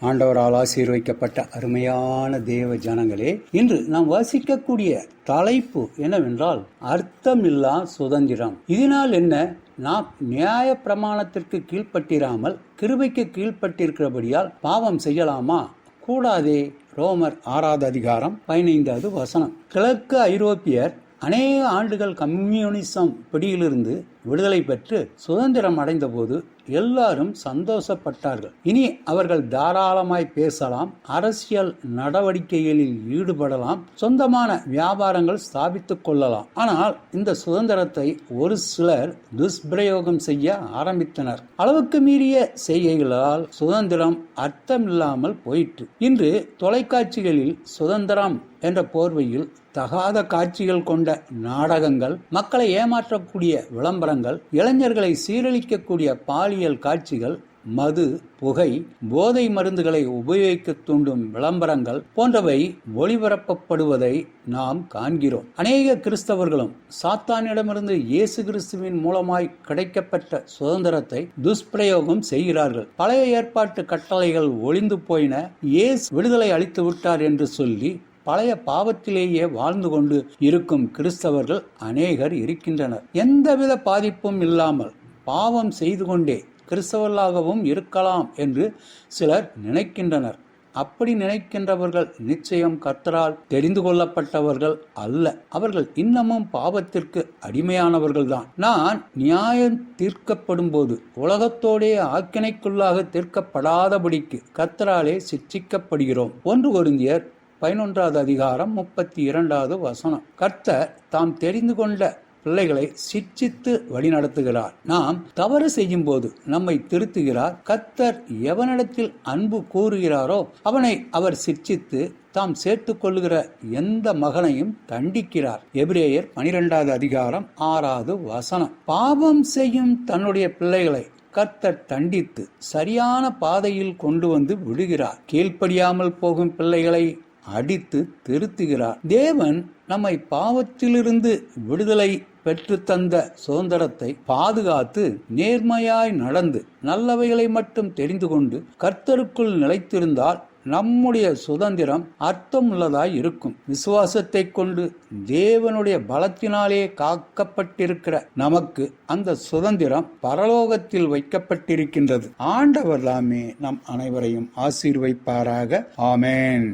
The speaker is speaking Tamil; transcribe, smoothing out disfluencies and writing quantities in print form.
ஆண்டவரால் ஆசீர்வதிக்கப்பட்ட அருமையான தேவ ஜனங்களே, இன்று நாம் வாசிக்கக்கூடிய தலைப்பு என்னவென்றால் அர்த்தமில்லா சுதந்திரம். இதனால் என்ன? நாம் நியாய பிரமாணத்திற்கு கீழ்ப்பட்டிராமல் கிருபைக்கு கீழ்ப்பட்டிருக்கிறபடியால் பாவம் செய்யலாமா? கூடாதே. ரோமர் 6வது அதிகாரம் 15வது வசனம். கிழக்கு ஐரோப்பியர் அநேக ஆண்டுகள் கம்யூனிசம் பிடியிலிருந்து விடுதலை பெற்று சுதந்திரம் அடைந்த போது எல்லாரும் சந்தோஷப்பட்டார்கள். இனி அவர்கள் தாராளமாய் பேசலாம், அரசியல் நடவடிக்கைகளில் ஈடுபடலாம், சொந்தமான வியாபாரங்கள் ஸ்தாபித்துக் கொள்ளலாம். ஆனால் இந்த சுதந்திரத்தை ஒரு சிலர் துஷ்பிரயோகம் செய்ய ஆரம்பித்தனர். அளவுக்கு மீறிய செய்கைகளால் சுதந்திரம் அர்த்தமில்லாமல் போயிற்று. இன்று தொலைக்காட்சிகளில் சுதந்திரம் என்ற போர்வையில் தகாத காட்சிகள் கொண்ட நாடகங்கள், மக்களை ஏமாற்றக்கூடிய விளம்பரங்கள், இளைஞர்களை சீரழிக்கக்கூடிய பாலியல் காட்சிகள், மது, புகை, போதை மருந்துகளை உபயோகிக்க தூண்டும் விளம்பரங்கள் போன்றவை ஒளிபரப்பப்படுவதை நாம் காண்கிறோம். அநேக கிறிஸ்தவர்களும் சாத்தானிடமிருந்து இயேசு கிறிஸ்துவின் மூலமாய் கிடைக்கப்பட்ட சுதந்திரத்தை துஷ்பிரயோகம் செய்கிறார்கள். பழைய ஏற்பாட்டு கட்டளைகள் ஒளிந்து போயின, இயேசு விடுதலை அளித்து விட்டார் என்று சொல்லி பழைய பாவத்திலேயே வாழ்ந்து கொண்டு இருக்கும் கிறிஸ்தவர்கள் அநேகர் இருக்கின்றனர். எந்தவித பாதிப்பும் இல்லாமல் பாவம் செய்து கொண்டே கிறிஸ்தவர்களாகவும் இருக்கலாம் என்று சிலர் நினைக்கின்றனர். அப்படி நினைக்கின்றவர்கள் நிச்சயம் கர்த்தரால் தெரிந்து கொள்ளப்பட்டவர்கள் அல்ல. அவர்கள் இன்னமும் பாவத்திற்கு அடிமையானவர்கள்தான். நான் நியாயம் தீர்க்கப்படும் போது உலகத்தோடே ஆக்கினைக்குள்ளாக தீர்க்கப்படாதபடிக்கு கர்த்தராலே சிட்சிக்கப்படுகிறோம். 1 கொரிந்தியர் 11வது அதிகாரம் 32வது வசனம். கர்த்தர் தாம் தெரிந்து கொண்ட பிள்ளைகளை சிட்சித்து வழிநடத்துகிறார். நாம் தவறு செய்யும் போது நம்மை திருத்துகிறார். கர்த்தர் எவனிடத்தில் அன்பு கூறுகிறாரோ அவனை அவர் சிட்சித்து தாம் சேர்த்துக் கொள்ளுகிற எந்த மகனையும் தண்டிக்கிறார். எபிரேயர் 12வது அதிகாரம் 6வது வசனம். பாவம் செய்யும் தன்னுடைய பிள்ளைகளை கர்த்தர் தண்டித்து சரியான பாதையில் கொண்டு வந்து விடுகிறார். கீழ்ப்படியாமல் போகும் பிள்ளைகளை அடித்து திருத்துகிறார். தேவன் நம்மை பாவத்திலிருந்து விடுதலை பெற்று தந்த சுதந்திரத்தை பாதுகாத்து நேர்மையாய் நடந்து நல்லவைகளை மட்டும் தெரிந்து கொண்டு கர்த்தருக்குள் நிலைத்திருந்தால் நம்முடைய சுதந்திரம் அர்த்தமுள்ளதாய் இருக்கும். விசுவாசத்தை கொண்டு தேவனுடைய பலத்தினாலே காக்கப்பட்டிருக்கிற நமக்கு அந்த சுதந்திரம் பரலோகத்தில் வைக்கப்பட்டிருக்கின்றது. ஆண்டவர் தாமே நம் அனைவரையும் ஆசீர்வதிப்பாராக. ஆமென்.